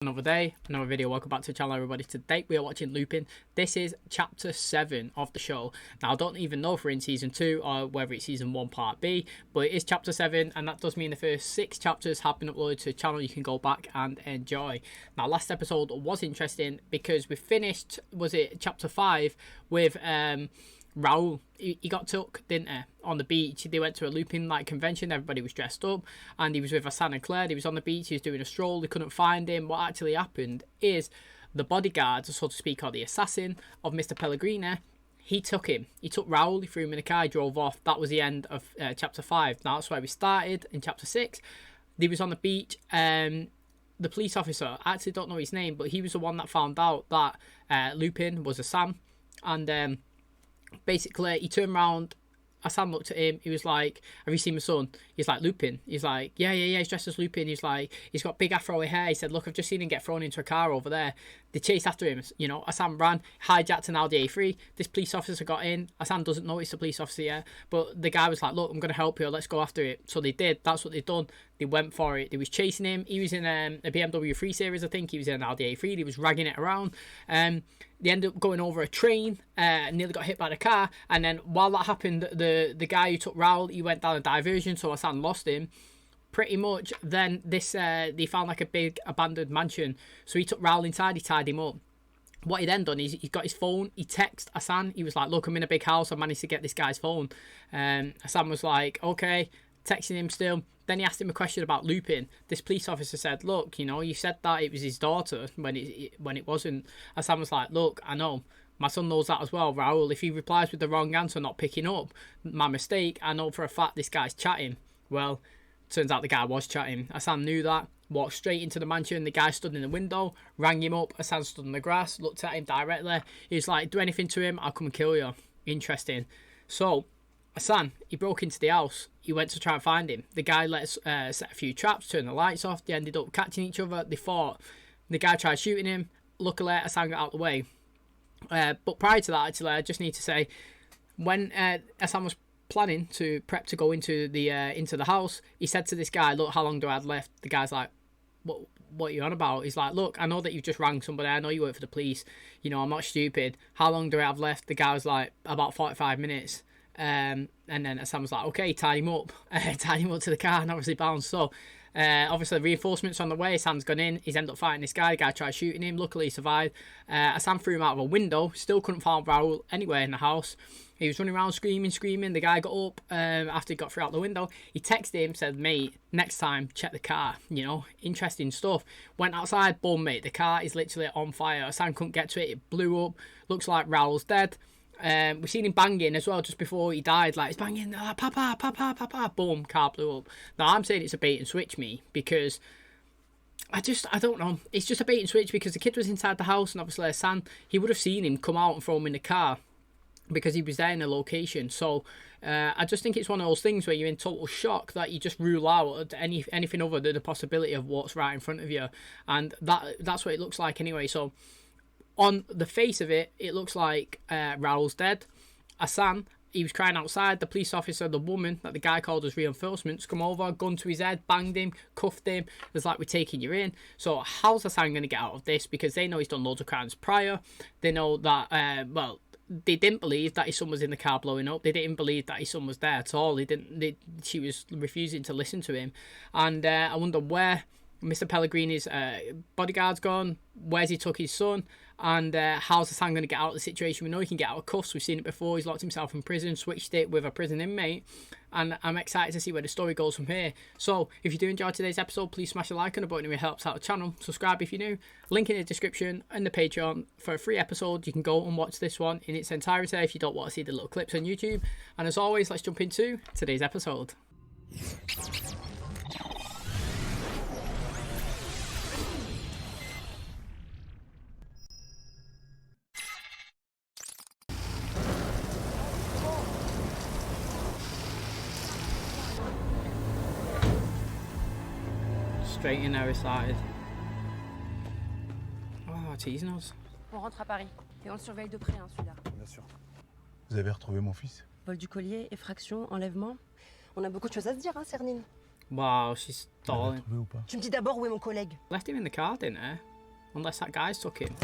Another day, another video. Welcome back to the channel, everybody. Today we are watching Lupin. This is chapter 7 of the show. Now I don't even know if we're in season 2 or whether it's season 1 part B, but it is chapter 7, and that does mean the first 6 chapters have been uploaded to the channel. You can go back and enjoy. Now last episode was interesting because we finished, was it chapter 5, with RAOUL. He got took, didn't he, on the beach. They went to a Lupin convention. Everybody was dressed up, and he was with ASSANE and Claire. He was on the beach. He was doing a stroll. They couldn't find him. What actually happened is the bodyguard, so to speak, or the assassin of Mr. Pellegrini, he took him. He took RAOUL. He threw him in a car. He drove off. That was the end of chapter 5. Now that's where we started in chapter 6. He was on the beach. The police officer, I actually don't know his name, but he was the one that found out that Lupin was ASSANE, and basically he turned around. ASSANE looked at him. He was like, have you seen my son? He's like, Lupin. He's like, yeah, he's dressed as Lupin. He's like, he's got big afro hair. He said, look, I've just seen him get thrown into a car over there. They chased after him. You know, ASSANE ran, hijacked an Audi A3. This police officer got in. ASSANE doesn't know it's a police officer yet, but the guy was like, look, I'm going to help you. Let's go after it. So they did. That's what they've done. They went for it. They was chasing him. He was in a BMW 3 Series, I think. He was in an Audi A3. He was ragging it around. They ended up going over a train, nearly got hit by the car, and then while that happened, the guy who took RAOUL, he went down a diversion, so ASSANE lost him. Pretty much, then this they found like a big abandoned mansion, so he took RAOUL inside, he tied him up. What he then done is he got his phone, he texted ASSANE, he was like, look, I'm in a big house, I managed to get this guy's phone. ASSANE was like, okay, texting him still. Then he asked him a question about Lupin. This police officer said, look, you know, you said that it was his daughter when it wasn't. ASSANE was like, look, I know. My son knows that as well, RAOUL. If he replies with the wrong answer, not picking up, my mistake, I know for a fact this guy's chatting. Well, turns out the guy was chatting. ASSANE knew that. Walked straight into the mansion. The guy stood in the window, rang him up. ASSANE stood on the grass, looked at him directly. He was like, do anything to him, I'll come and kill you. Interesting. So ASSANE, he broke into the house. He went to try and find him. The guy let set a few traps, turned the lights off. They ended up catching each other. They fought. The guy tried shooting him. Luckily, ASSANE got out of the way. But prior to that, actually, I just need to say, when ASSANE was planning to prep to go into the house, he said to this guy, look, how long do I have left? The guy's like, what are you on about? He's like, look, I know that you've just rang somebody. I know you work for the police. You know, I'm not stupid. How long do I have left? The guy was like, about 45 minutes. And then ASSANE was like, okay, tied him up to the car and obviously bounced. So obviously reinforcements on the way. ASSANE's gone in. He's ended up fighting this guy. The guy tried shooting him. Luckily he survived. ASSANE threw him out of a window. Still couldn't find RAOUL anywhere in the house. He was running around screaming. The guy got up after he got through out the window. He texted him, said, mate, next time check the car. You know, interesting stuff. Went outside, boom, mate, the car is literally on fire. ASSANE couldn't get to it. It blew up. Looks like RAOUL's dead. We've seen him banging as well just before he died. Like, he's banging, papa, boom, car blew up. Now, I'm saying it's a bait and switch, me, because I don't know. It's just a bait and switch because the kid was inside the house, and obviously ASSANE, he would have seen him come out and throw him in the car because he was there in the location. So I just think it's one of those things where you're in total shock that you just rule out anything other than the possibility of what's right in front of you. And that's what it looks like anyway. So on the face of it, it looks like RAOUL's dead. ASSANE, he was crying outside. The police officer, the woman that the guy called as reinforcements, come over, gun to his head, banged him, cuffed him. It's like, we're taking you in. So how's ASSANE going to get out of this? Because they know he's done loads of crimes prior. They know that, well, they didn't believe that his son was in the car blowing up. They didn't believe that his son was there at all. She was refusing to listen to him. And I wonder where Mr. Pellegrini's bodyguard's gone. Where's he took his son? And how's ASSANE going to get out of the situation? We know he can get out of cuffs. We've seen it before. He's locked himself in prison, switched it with a prison inmate. And I'm excited to see where the story goes from here. So if you do enjoy today's episode, please smash a like on the button. It helps out the channel. Subscribe if you're new. Link in the description and the Patreon for a free episode. You can go and watch this one in its entirety if you don't want to see the little clips on YouTube. And as always, let's jump into today's episode. Straight in our side. Oh, teasing us. On rentre à Paris et on le surveille de près, hein, celui-là. Bien sûr. Vous avez retrouvé mon fils? Vol du collier, effraction, enlèvement. On a beaucoup de choses à se dire, hein, Cernine. Wow, she's stalling. Trouvé ou pas? Tu me dis d'abord où est mon collègue? Left him in the car, didn't I? Unless that guy's took him.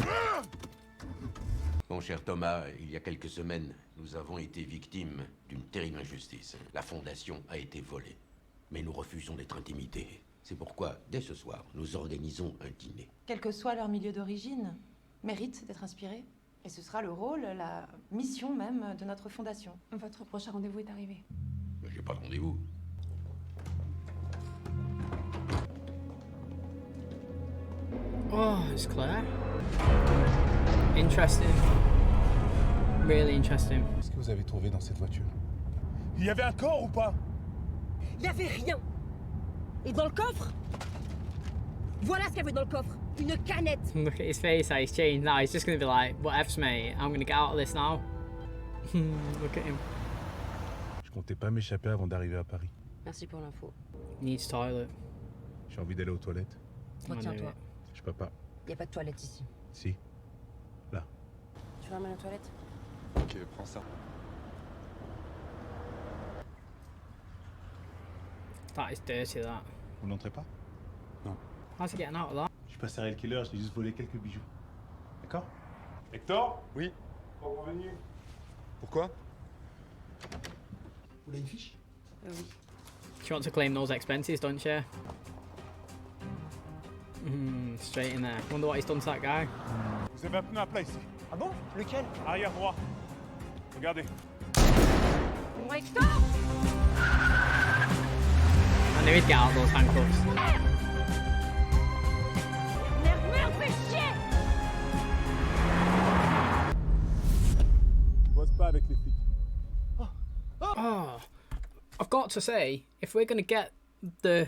Mon cher Thomas, il y a quelques semaines, nous avons été victimes d'une terrible injustice. La fondation a été volée. Mais nous refusons d'être intimidés. C'est pourquoi, dès ce soir, nous organisons un dîner. Quel que soit leur milieu d'origine, méritent d'être inspirés. Et ce sera le rôle, la mission même de notre fondation. Votre prochain rendez-vous est arrivé. Mais j'ai pas de rendez-vous. Oh, it's clear. Interesting. Really interesting. Qu'est-ce que vous avez trouvé dans cette voiture? Il y avait un corps ou pas? Il y avait rien. Et dans le coffre? Voilà ce qu'il y avait dans le coffre. Une canette. Look at his face, how he's changed now. He's just gonna be like, whatevs, mate. I'm gonna get out of this now. Look at him. Je comptais pas m'échapper avant d'arriver à Paris. Merci pour l'info. Needs toilet. J'ai envie d'aller aux toilettes. Retiens-toi. Je peux pas. Y a pas de toilette ici. Si. Là. Tu vas amener aux toilettes? Ok, prends ça. That is dirty, that. Vous n'entrez pas? How's he getting out of that? Je suis pas serial killer, j'ai juste volé quelques bijoux. D'accord? Hector? Oui. Revenu. Pourquoi? Vous avez une fiche? Oui. She wants to claim those expenses, don't she? Straight in there. Wonder what he's done to that guy. Vous avez un pneu à plat ici. Ah bon? Lequel? Arrière droit. Regardez. Hector! I knew he'd get out of those handcuffs. Merde, fais chier! Je bosse pas avec les flics. Oh, I've got to say, if we're going to get the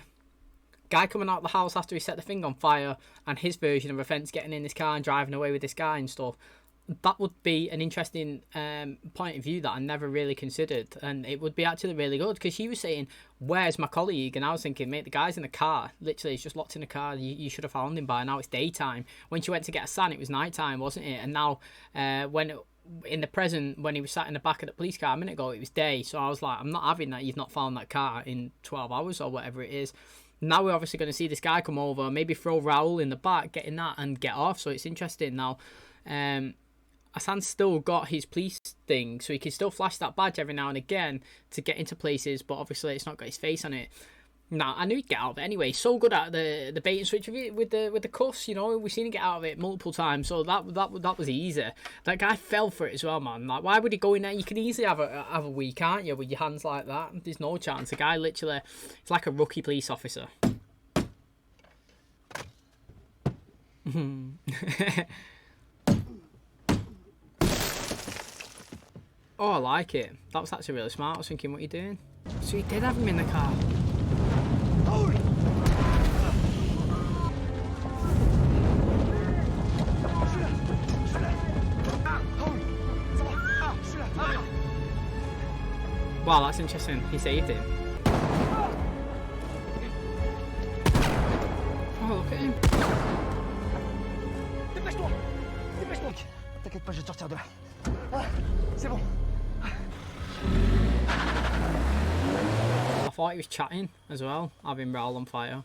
guy coming out of the house after he set the thing on fire and his version of events getting in this car and driving away with this guy and stuff, that would be an interesting point of view that I never really considered, and it would be actually really good, because she was saying, where's my colleague? And I was thinking, mate, the guy's in the car, literally he's just locked in the car. You should have found him by now. It's daytime. When she went to get ASSANE, it was nighttime, wasn't it? And now in the present, when he was sat in the back of the police car a minute ago, it was day. So I was like, I'm not having that. You've not found that car in 12 hours or whatever it is. Now we're obviously going to see this guy come over, maybe throw RAOUL in the back, get in that and get off. So it's interesting now. ASSANE's still got his police thing, so he can still flash that badge every now and again to get into places, but obviously it's not got his face on it. Nah, I knew he'd get out of it anyway. So good at the bait and switch with the cuffs, you know. We've seen him get out of it multiple times, so that was easy. That guy fell for it as well, man. Like, why would he go in there? You can easily have a week, can't you, with your hands like that? There's no chance. The guy literally, it's like a rookie police officer. Oh, I like it. That was actually really smart. I was thinking, what are you doing? So he did have him in the car. Wow, that's interesting. He saved him. Oh, look at him. Dépêche-toi! Dépêche-toi! T'inquiète pas, je vais te sortir de là. Ah, c'est bon. I thought he was chatting as well, having RAOUL on fire.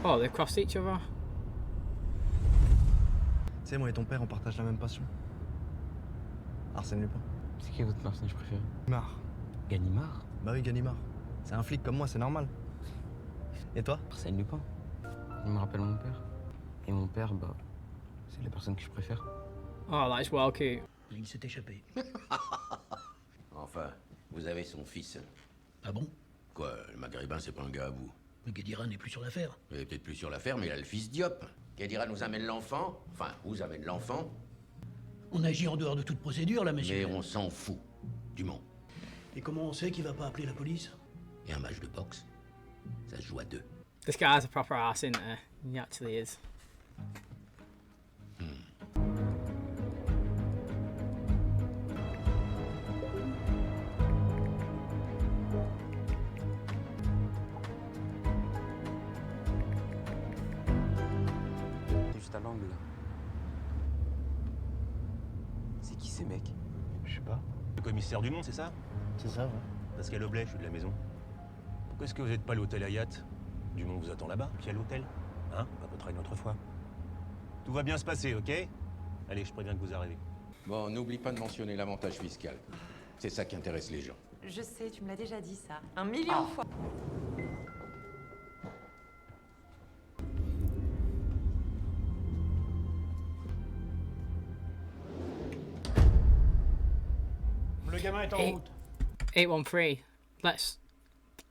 Oh, they've crossed each other. Tu sais, moi et ton père, on partage la même passion. Arsène Lupin. C'est qui votre personnage préféré? Ganimard. Ganimard? Bah oui, Ganimard. C'est un flic comme moi, c'est normal. Et toi? Arsène Lupin. Il me rappelle mon père. Et mon père, bah, c'est la personne que je préfère. Oh, that's well cute. Il s'est échappé. Enfin, vous avez son fils. Ah bon? Quoi, le maghrébin, c'est pas un gars à vous? Mais Guédira n'est plus sur l'affaire. Il est peut-être plus sur l'affaire, mais il a le fils Diop. Guédira nous amène l'enfant. Enfin, vous amène l'enfant. On agit en dehors de toute procédure, là, Mais monsieur. on s'en fout. Du monde. Et comment on sait qu'il va pas appeler la police? Et un match de boxe, ça se joue à deux. This guy's a proper ass, isn't he? He actually is. Juste à l'angle là. C'est qui ces mecs? Je sais pas. Le commissaire du monde, c'est ça? C'est ça, ouais. Pascal Oblet, je suis de la maison. Pourquoi est-ce que vous n'êtes pas à l'hôtel Hayat? Du monde vous attend là-bas, puis à l'hôtel. Hein? On votera une autre fois. Tout va bien se passer, ok? Allez, je préviens que vous arrivez. Bon, n'oublie pas de mentionner l'avantage fiscal. C'est ça qui intéresse les gens. Je sais, tu me l'as déjà dit ça. 1 million de fois. Le gamin est en route. 813.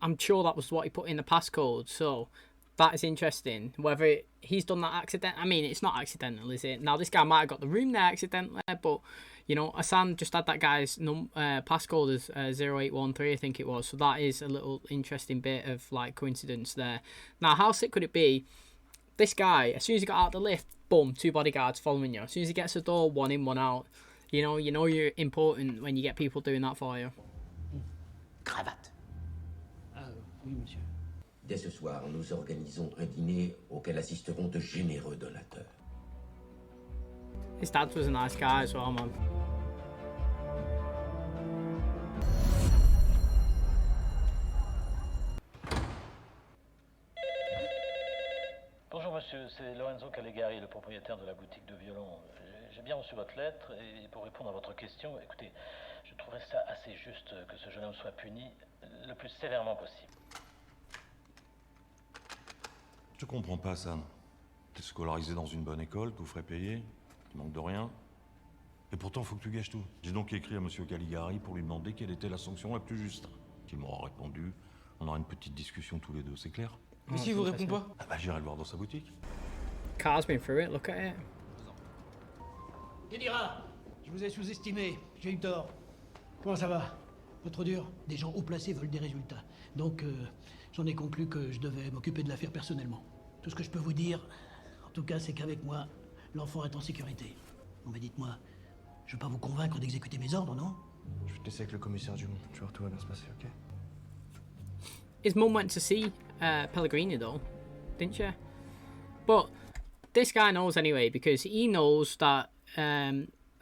I'm sure that was what he put in the passcode, so that is interesting. Whether he's done that accident, I mean, it's not accidental, is it? Now, this guy might have got the room there accidentally, but, you know, ASSANE just had that guy's passcode as 0813, I think it was, so that is a little interesting bit of, like, coincidence there. Now, how sick could it be? This guy, as soon as he got out the lift, boom, 2 bodyguards following you. As soon as he gets the door, 1 in, 1 out. You know you're important when you get people doing that for you. Cravate. Ah oui, monsieur. Dès ce soir, nous organisons un dîner auquel assisteront de généreux donateurs. His dad was a nice guy as well, man. Bonjour monsieur, c'est Lorenzo Calegari, le propriétaire de la boutique de violons. J'ai bien reçu votre lettre et pour répondre à votre question, écoutez, je trouverais ça assez juste que ce jeune homme soit puni le plus sévèrement possible. Je comprends pas, Sam. T'es scolarisé dans une bonne école, tout frais payé, tu manques de rien. Et pourtant, faut que tu gâches tout. J'ai donc écrit à monsieur Caligari pour lui demander quelle était la sanction la plus juste. Il m'aura répondu, on aura une petite discussion tous les deux, c'est clair? Mais s'il vous répond pas? Ah bah j'irai le voir dans sa boutique. Car's been through it, look at it. Que dira? Je vous ai sous-estimé, j'ai eu tort. Comment ça va? Pas trop dur? Des gens haut placés veulent des résultats. Donc, j'en ai conclu que je devais m'occuper de l'affaire personnellement. Tout ce que je peux vous dire, en tout cas, c'est qu'avec moi, l'enfant est en sécurité. Bon, mais dites-moi, je veux pas vous convaincre d'exécuter mes ordres, non? Je vais te laisser avec le commissaire Dumont. Tu vois, tout va bien se passer, ok? His mum went to see Pellegrini though, didn't she? But this guy knows anyway, because he knows that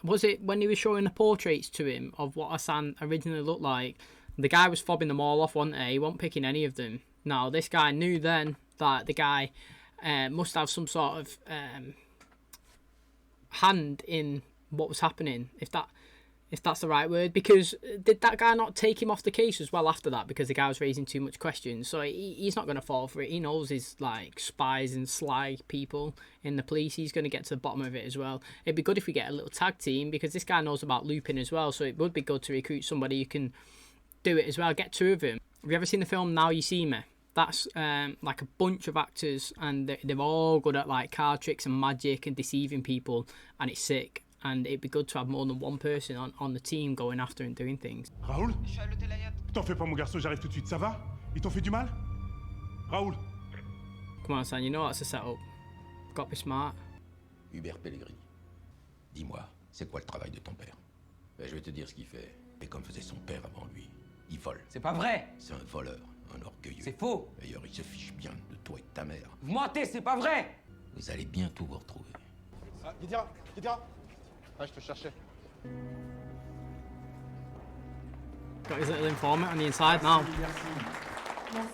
was it when he was showing the portraits to him of what ASSANE originally looked like, the guy was fobbing them all off, wasn't he? He wasn't picking any of them. Now this guy knew then that the guy must have some sort of hand in what was happening, if that's the right word, because did that guy not take him off the case as well after that because the guy was raising too much questions? So he's not going to fall for it. He knows his like spies and sly people in the police. He's going to get to the bottom of it as well. It'd be good if we get a little tag team, because this guy knows about Lupin as well, so it would be good to recruit somebody who can do it as well. Get 2 of them. Have you ever seen the film Now You See Me? That's like a bunch of actors, and they're all good at like card tricks and magic and deceiving people, and it's sick. And it'd be good to have more than one person on the team going after and doing things. Raoul? T'en fais pas mon garçon, j'arrive tout de suite, ça va? Ils t'ont fait du mal? Raoul? Come on, son, you know that's a setup. Got to be smart. Hubert Pellegrini, dis-moi, c'est quoi le travail de ton père? Ben, je vais te dire ce qu'il fait. Et comme faisait son père avant lui, il vole. C'est pas vrai! C'est un voleur, un orgueilleux. C'est faux! D'ailleurs, il se fiche bien de toi et de ta mère. Vous mentez, c'est pas vrai! Vous allez bientôt vous retrouver. Ah, Guédira! Ah, je te cherchais. Got his little informant on the inside now. Merci.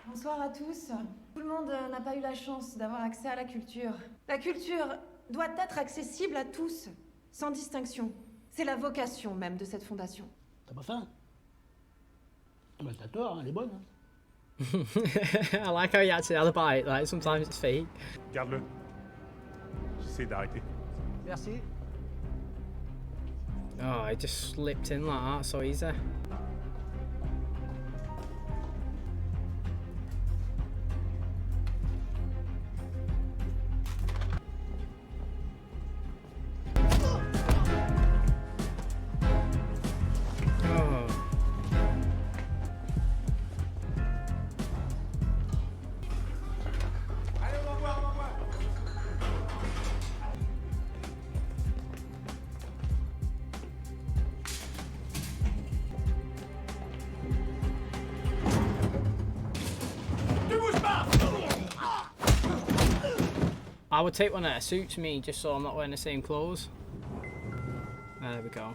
Bonsoir à tous. Tout le monde n'a pas eu la chance d'avoir accès à la culture. La culture doit être accessible à tous, sans distinction. C'est la vocation même de cette fondation. T'as pas faim? Ah bah t'as tort, hein, elle est bonne. Hein. I like how he actually had a bite. Like sometimes it's fake. Garde-le. J'essaie d'arrêter. Merci. Oh, he just slipped in like that, so easy. I would take one that suits me just so I'm not wearing the same clothes. There we go.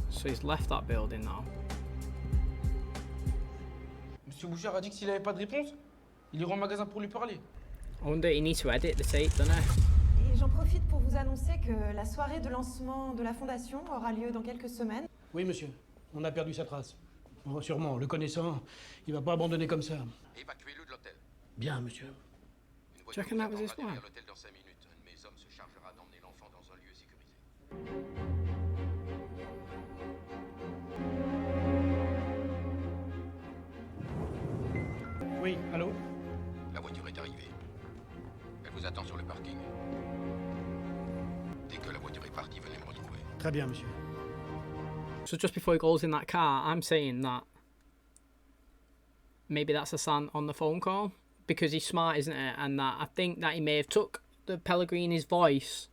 So he's left that building now. Monsieur Bouchard a dit que s'il avait pas de réponse, il ira au magasin pour lui parler. I wonder he needs to edit the tape, doesn't he? Et j'en profite pour vous annoncer que la soirée de lancement de la fondation aura lieu dans quelques semaines. Oui, monsieur. On a perdu sa trace. Bon, sûrement, le connaissant, il va pas abandonner comme ça. Évacuez-le de l'hôtel. Bien, monsieur. Une voiture vous attendra derrière l'hôtel dans 5 minutes. Un de mes hommes se chargera d'emmener l'enfant dans un lieu sécurisé. Oui, allô? La voiture est arrivée. Elle vous attend sur le parking. Dès que la voiture est partie, venez me retrouver. Très bien, monsieur. So just before he goes in that car, I'm saying that maybe that's Assan on the phone call because he's smart, isn't it? And that I think that he may have took the Pellegrini's voice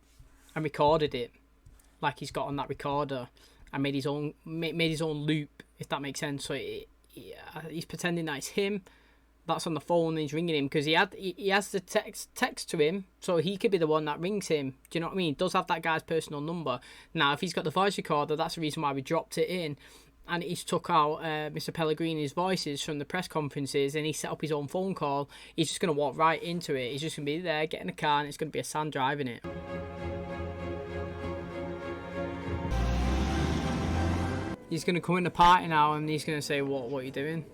and recorded it, like he's got on that recorder, and made his own loop, if that makes sense. So he's pretending that it's him that's on the phone and he's ringing him because he has the text to him, so he could be the one that rings him. Do you know what I mean? He does have that guy's personal number. Now, if he's got the voice recorder, that's the reason why we dropped it in. And he's took out Mr. Pellegrini's voices from the press conferences and he set up his own phone call. He's just going to walk right into it. He's just going to be there, get in a car, and it's going to be Assan driving it. He's going to come in the party now and he's going to say, what are you doing?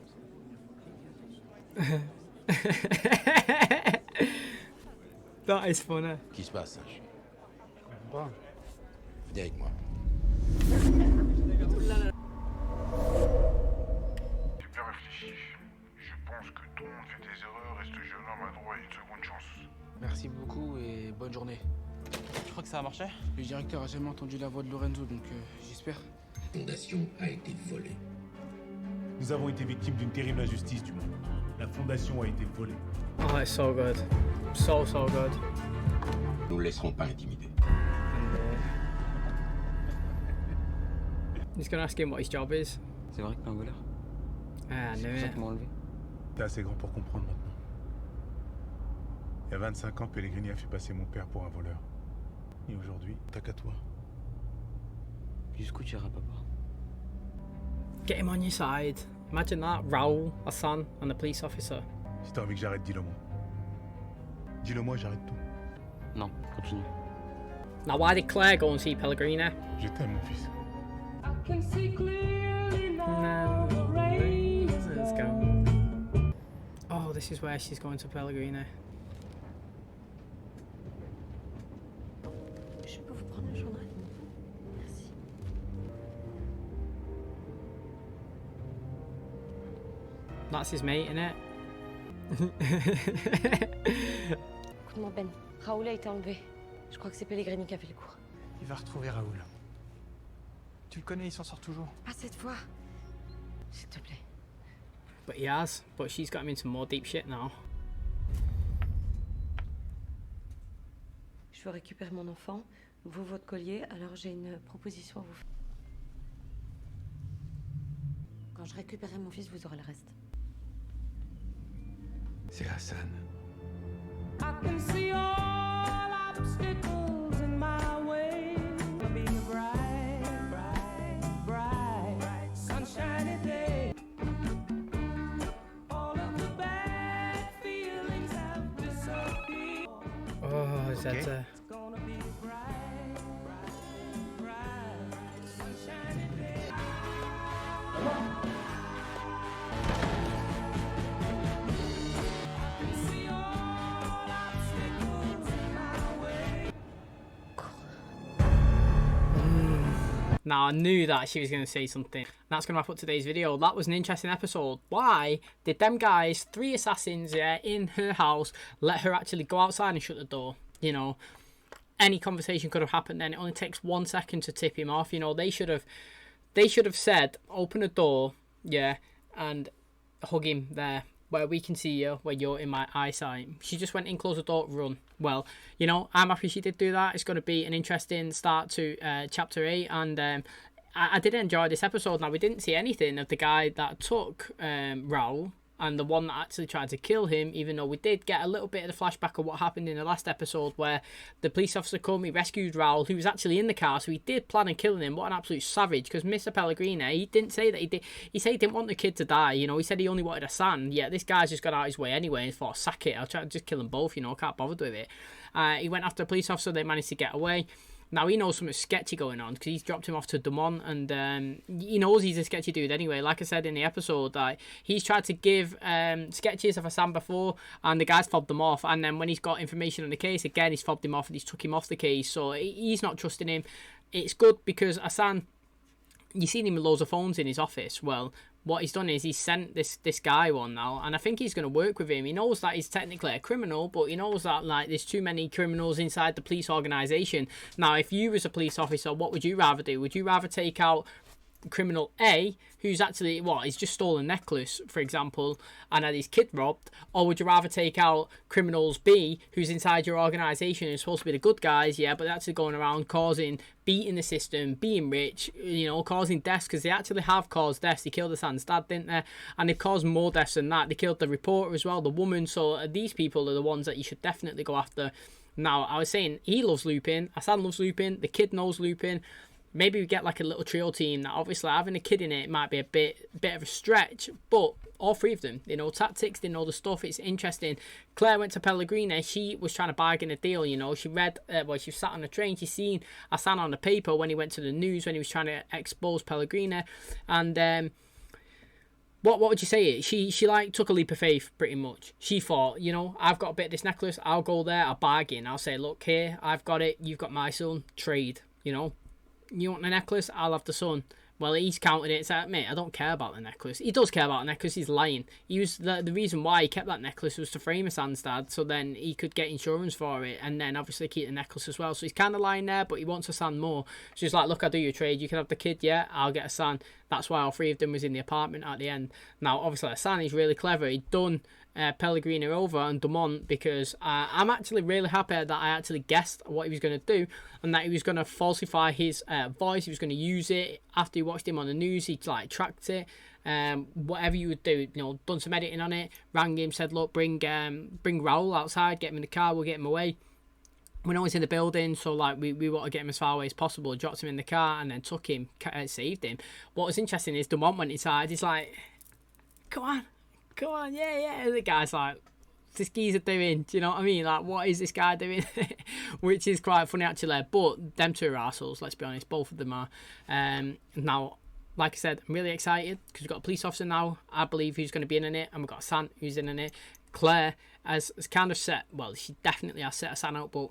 That is funny. Qu'est-ce qui se passe? Je comprends pas. Venez avec moi. J'ai bien réfléchi. Je pense que tout le monde fait des erreurs et ce jeune homme a droit à une seconde chance. Merci beaucoup et bonne journée. Tu crois que ça a marché? Le directeur a jamais entendu la voix de Lorenzo, donc j'espère. La fondation a été volée. Nous avons été victimes d'une terrible injustice du monde. La fondation a été volée. Oh, it's so good. So good. Nous ne laisserons pas intimider. He's going to ask him what his job is. C'est vrai que t'es un voleur? Ah, C'est pour ça qu'ils m'ont enlevé. T'es assez grand pour comprendre maintenant. Il y a 25 ans, Pellegrini a fait passer mon père pour un voleur. Et aujourd'hui, t'as qu'à toi. Jusqu'où tu iras, papa? Get him on your side. Imagine that, Raoul, Assan, and the police officer. Si t'as envie que j'arrête, dis-le moi. Dis-le moi, j'arrête tout. Non, continue. Now, why did Claire go and see Pellegrini? Je t'aime, mon fils. Let's go. Oh, this is where she's going to Pellegrini. Je peux vous prendre le journal? Merci. That's his mate, innit? Écoute-moi, Ben. Raoul a été enlevé. Je crois que c'est Pellegrini qui a fait le coup. Il va retrouver Raoul. Tu le connais, il s'en sort toujours. Pas cette fois. S'il te plaît. But he has. But she's got him into more deep shit now. Je veux récupérer mon enfant, vous votre collier, alors j'ai une proposition à vous faire. Quand je récupérerai mon fils, vous aurez le reste. C'est Assan. I can see all obstacles in my way. Being a bright, sunshiny day. All of the bad feelings have disappeared. Oh, is that It's gonna be a bright, sunshiny day. Now, I knew that she was going to say something. That's going to wrap up today's video. That was an interesting episode. Why did them guys, 3 assassins, in her house, let her actually go outside and shut the door? You know, any conversation could have happened then. It only takes 1 second to tip him off. You know, they should have said, open the door, yeah, and hug him there, where we can see you, where you're in my eyesight. She just went in, closed the door, run. Well, you know, I'm happy she did do that. It's going to be an interesting start to chapter 8, and I did enjoy this episode. Now, we didn't see anything of the guy that took Raoul, and the one that actually tried to kill him, even though we did get a little bit of the flashback of what happened in the last episode where the police officer come, he rescued Raoul, who was actually in the car, so he did plan on killing him. What an absolute savage, because Mr. Pellegrini, he didn't say that he did. He said he didn't want the kid to die, you know, he said he only wanted Hassan. Yeah, this guy's just got out of his way anyway and thought, sack it, I'll try to just kill them both, you know, I can't bother with it. He went after a police officer, they managed to get away. Now, he knows something sketchy going on because he's dropped him off to Dumont, and he knows he's a sketchy dude anyway. Like I said in the episode, he's tried to give sketches of Hassan before, and the guy's fobbed them off. And then when he's got information on the case, again, he's fobbed him off and he's took him off the case. So he's not trusting him. It's good because Hassan, you've seen him with loads of phones in his office. Well, what he's done is he's sent this guy one now, and I think he's going to work with him. He knows that he's technically a criminal, but he knows that like there's too many criminals inside the police organisation. Now, if you was a police officer, what would you rather do? Would you rather take out criminal A, who's actually, he's just stolen a necklace, for example, and had his kid robbed, or would you rather take out criminals B, who's inside your organisation and is supposed to be the good guys, yeah, but they're actually going around beating the system, being rich, you know, causing deaths, because they actually have caused deaths. They killed Hassan's dad, didn't they? And they've caused more deaths than that. They killed the reporter as well, the woman. So these people are the ones that you should definitely go after. Now, I was saying, he loves Lupin, Hassan loves Lupin, the kid knows Lupin. Maybe we get like a little trio team. That obviously having a kid in it might be a bit of a stretch, but all three of them, they know tactics, they know the stuff. It's interesting. Claire went to Pellegrini. She was trying to bargain a deal, you know. She read, she sat on the train. She seen Hassan on the paper when he went to the news, when he was trying to expose Pellegrini. And what would you say? She like took a leap of faith pretty much. She thought, you know, I've got a bit of this necklace. I'll go there. I'll bargain. I'll say, look here, I've got it. You've got my son. Trade, you know. You want the necklace? I'll have the son. Well, he's counted it. It's like, mate, I don't care about the necklace. He does care about the necklace. He's lying. He was the reason why he kept that necklace was to frame Hassan's dad, so then he could get insurance for it, and then obviously keep the necklace as well. So he's kind of lying there, but he wants Hassan more. So he's like, look, I'll do your trade. You can have the kid, yeah, I'll get Hassan. That's why all three of them was in the apartment at the end. Now, obviously, Hassan is really clever. He'd done Pellegrini over and Dumont, because I'm actually really happy that I actually guessed what he was going to do, and that he was going to falsify his voice. He was going to use it after he watched him on the news. He'd like tracked it, whatever you would do, you know, done some editing on it, rang him, said, look, bring Raoul outside, get him in the car, we'll get him away. We know he's in the building, so like we want to get him as far away as possible. Dropped him in the car and then took him, saved him. What was interesting is Dumont went inside. He's like, come on, yeah. The guy's like, this geezer doing? Do you know what I mean? Like, what is this guy doing? Which is quite funny actually. But them two are arseholes, let's be honest. Both of them are. Now, like I said, I'm really excited because we've got a police officer now, I believe, who's going to be in it, and we've got Hassan who's in it. Claire has kind of set, well, she definitely has set Hassan out, but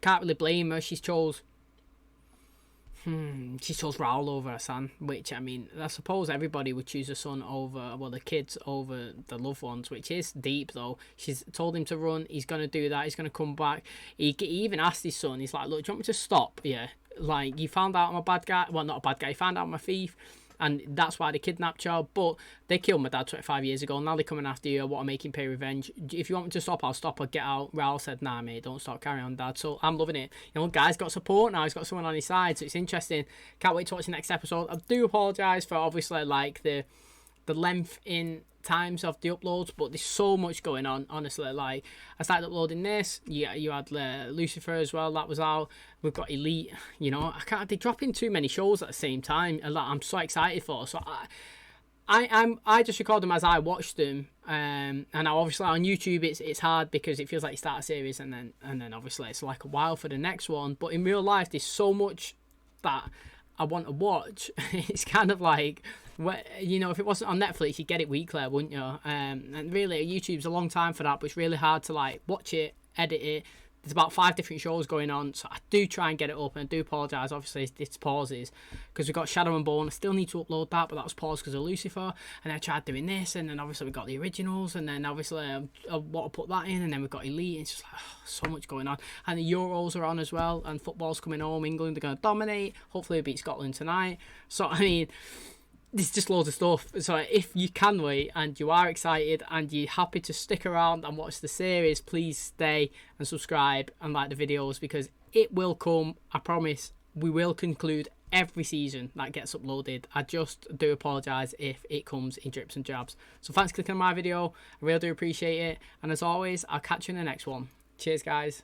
can't really blame her. She chose Raoul over Hassan, which, I mean, I suppose everybody would choose a son over, well, the kids over the loved ones, which is deep though. She's told him to run, he's going to do that, he's going to come back. He even asked his son, he's like, look, do you want me to stop? Yeah, like, you found out I'm a bad guy, well, not a bad guy, you found out I'm a thief, and that's why they kidnapped you, but they killed my dad 25 years ago, now they're coming after you, I want to make him pay revenge. If you want me to stop, I'll stop or get out. Raoul said, nah mate, don't stop, carry on dad. So I'm loving it. You know, guy's got support now, he's got someone on his side, so it's interesting. Can't wait to watch the next episode. I do apologise for obviously like the length in times of the uploads, but there's so much going on, honestly. Like, I started uploading this, you had Lucifer as well, that was out. We've got Elite, you know, they're dropping too many shows at the same time, and I'm so excited for. So I just record them as I watch them, and now obviously on YouTube it's hard because it feels like you start a series and then obviously it's like a while for the next one. But in real life there's so much that I want to watch. It's kind of like, you know, if it wasn't on Netflix, you'd get it weekly, wouldn't you? And really, YouTube's a long time for that, but it's really hard to like watch it, edit it. There's about 5 different shows going on, so I do try and get it up, and I do apologise, obviously it's pauses, because we've got Shadow and Bone. I still need to upload that, but that was paused because of Lucifer, and I tried doing this, and then obviously we got the originals, and then obviously I want to put that in, and then we've got Elite. It's just like, so much going on, and the Euros are on as well, and football's coming home. England are going to dominate, hopefully we beat Scotland tonight, so I mean, there's just loads of stuff. So if you can wait and you are excited and you're happy to stick around and watch the series, please stay and subscribe and like the videos, because it will come. I promise we will conclude every season that gets uploaded. I just do apologise if it comes in drips and jabs. So thanks for clicking on my video. I really do appreciate it. And as always, I'll catch you in the next one. Cheers, guys.